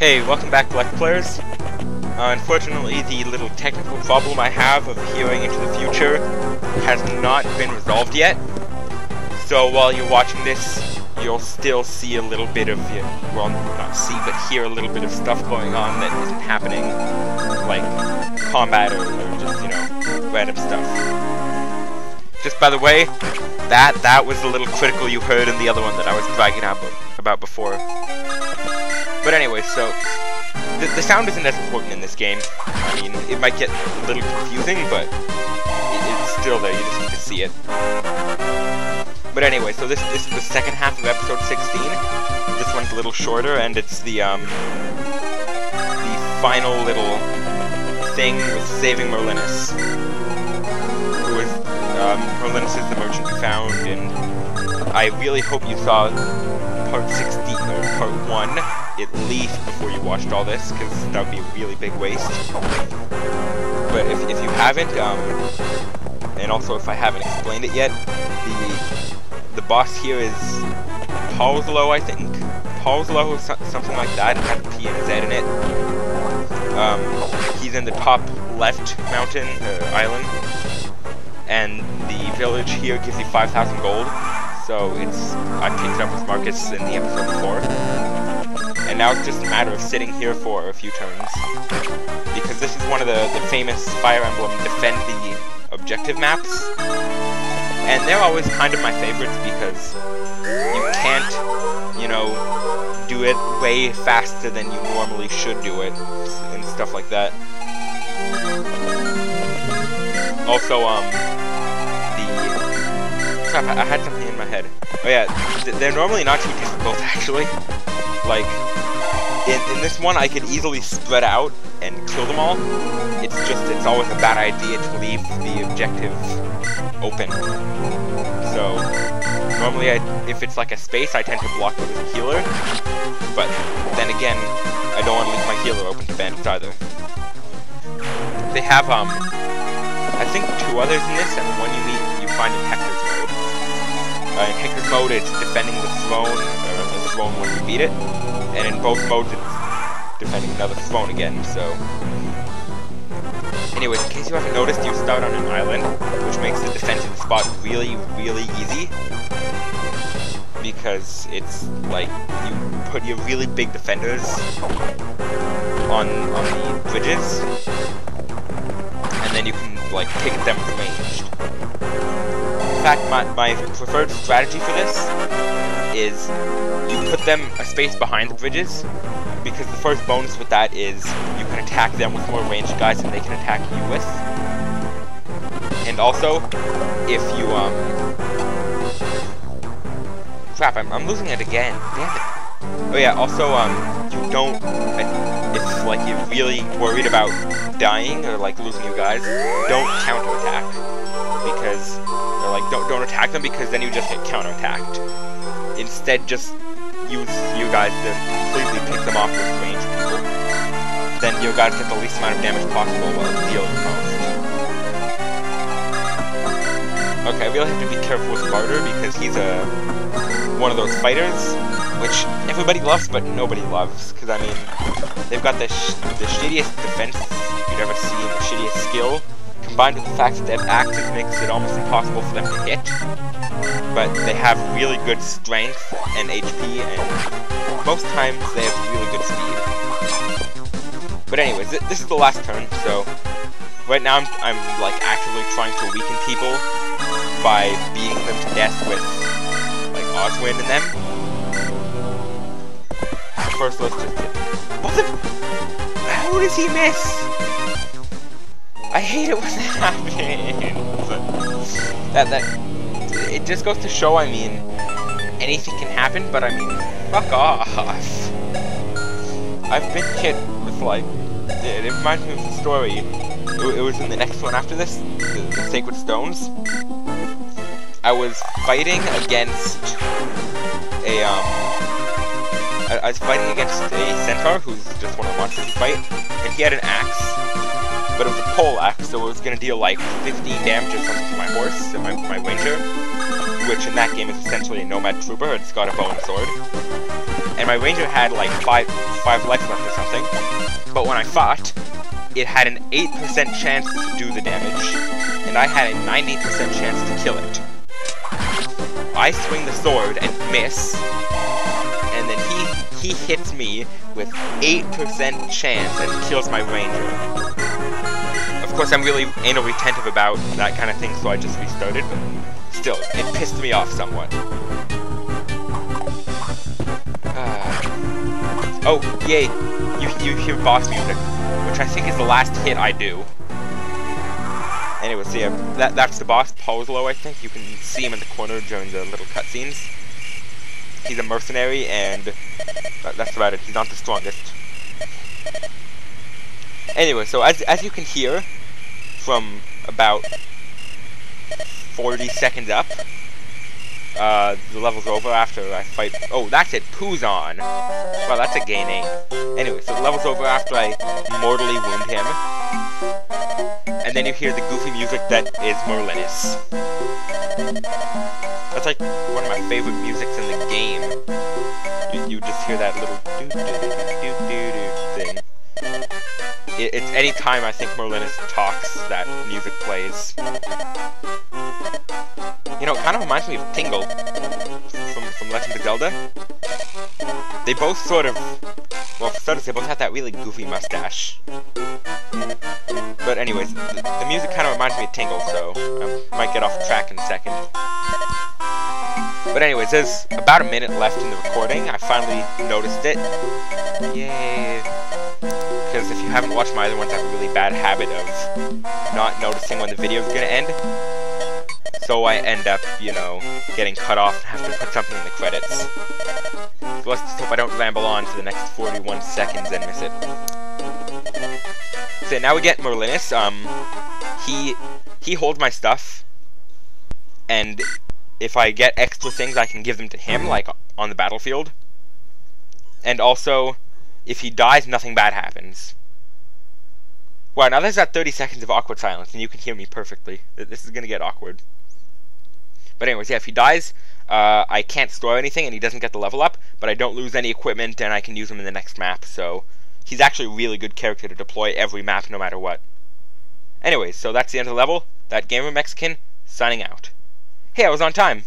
Hey, welcome back to Let's Players. Unfortunately, the little technical problem I have of hearing into the future has not been resolved yet. So while you're watching this, you'll still see a little bit of, well, not see, but hear a little bit of stuff going on that isn't happening, like combat or just, random stuff. Just by the way, that was the little critical you heard in the other one that I was bragging about before. But anyway, so, the sound isn't as important in this game. I mean, it might get a little confusing, but it's still there, you just need to see it. But anyway, so this is the second half of episode 16. This one's a little shorter, and it's the final little thing with saving Merlinus. Who is, Merlinus is the merchant you found, and I really hope you saw part 16, or part 1, at least before you watched all this, because that would be a really big waste. But if you haven't, and also if I haven't explained it yet, the boss here is Paulslow, I think. Paulslow, something like that. It has a P and a Z in it. He's in the top left mountain, island. And the village here gives you 5,000 gold. So I picked it up with Marcus in the episode before. And now it's just a matter of sitting here for a few turns. Because this is one of the famous Fire Emblem defend the objective maps. And they're always kind of my favorites because you can't, do it way faster than you normally should do it, and stuff like that. Also, crap, I had something in my head. Oh yeah, they're normally not too difficult, actually. Like, in this one, I could easily spread out and kill them all. It's always a bad idea to leave the objective open. So, normally if it's like a space, I tend to block it with a healer. But then again, I don't want to leave my healer open to bandits either. They have, I think 2 others in this, and one you find in Hector's mode. In Hector's mode, it's defending the throne, or the throne when you beat it. And in both modes, it's defending another throne again, so... Anyways, in case you haven't noticed, you start on an island, which makes the defensive spot really, really easy. Because it's, like, you put your really big defenders on the bridges, and then you can, like, pick them ranged. In fact, my preferred strategy for this is you put them a space behind the bridges, because the first bonus with that is you can attack them with more ranged guys than they can attack you with. And also, if you, crap, I'm losing it again, damn it. Oh yeah, also, you don't, if, like, you're really worried about dying, or, like, losing your guys, don't counterattack. Because, or, like, don't attack them, because then you just get counterattacked. Instead, just use you guys to completely pick them off with ranged people. Then you guys get the least amount of damage possible while dealing the most. Okay, I really have to be careful with Barter because he's one of those fighters which everybody loves but nobody loves. Because I mean, they've got the shittiest defense you'd ever see and the shittiest skill, combined with the fact that they have axes makes it almost impossible for them to hit. But they have really good strength and HP, and most times they have really good speed. But anyways, this is the last turn, so right now I'm like actively trying to weaken people by beating them to death with like Oswin in them. First, let's just hit. What the? How does he miss? I hate it when that happens. It just goes to show, I mean, anything can happen, but I mean, fuck off. I've been hit with, like, it reminds me of the story. It was in the next one after this, the Sacred Stones. I was fighting against a, I was fighting against a centaur, who's just one of the monsters you fight, and he had an axe. But it was a pole axe, so it was gonna deal like 15 damage or something to my horse and my ranger, which in that game is essentially a nomad trooper. It's got a bow and sword. And and my ranger had like five life left or something. But when I fought, it had an 8% chance to do the damage, and I had a 90% chance to kill it. I swing the sword and miss, and then he hits me with 8% chance and kills my ranger. Of course, I'm really anal retentive about that kind of thing, so I just restarted, but still, it pissed me off somewhat. Oh, yay, you hear boss music, which I think is the last hit I do. Anyway, so yeah, that's the boss, Pozlo, I think. You can see him in the corner during the little cutscenes. He's a mercenary, and that's about it. He's not the strongest. Anyway, so as you can hear, from about 40 seconds up, the level's over after I fight. Oh, that's it, Puzon. Wow, that's a gay name. Anyway, so the level's over after I mortally wound him. And then you hear the goofy music that is Merlinus. That's like one of my favorite musics in the game. You just hear that little doo-doo-doo-doo-doo thing. It's any time I think Merlinus talks, that music plays. You know, it kind of reminds me of Tingle from Legend of Zelda. They both sort of, well, for starters, they both have that really goofy mustache. But anyways, the music kind of reminds me of Tingle, so I might get off track in a second. But anyways, there's about a minute left in the recording. I finally noticed it. Yay! Because if you haven't watched my other ones, I have a really bad habit of not noticing when the video's gonna end. So I end up, you know, getting cut off and have to put something in the credits. So let's just hope I don't ramble on for the next 41 seconds and miss it. So now we get Merlinus. He holds my stuff, and if I get extra things, I can give them to him, like on the battlefield. And also, if he dies, nothing bad happens. Wow, now there's that 30 seconds of awkward silence, and you can hear me perfectly. This is gonna get awkward. But anyways, yeah, if he dies, I can't store anything, and he doesn't get the level up, but I don't lose any equipment, and I can use him in the next map, so he's actually a really good character to deploy every map, no matter what. Anyways, so that's the end of the level. That Gamer Mexican, signing out. Hey, I was on time!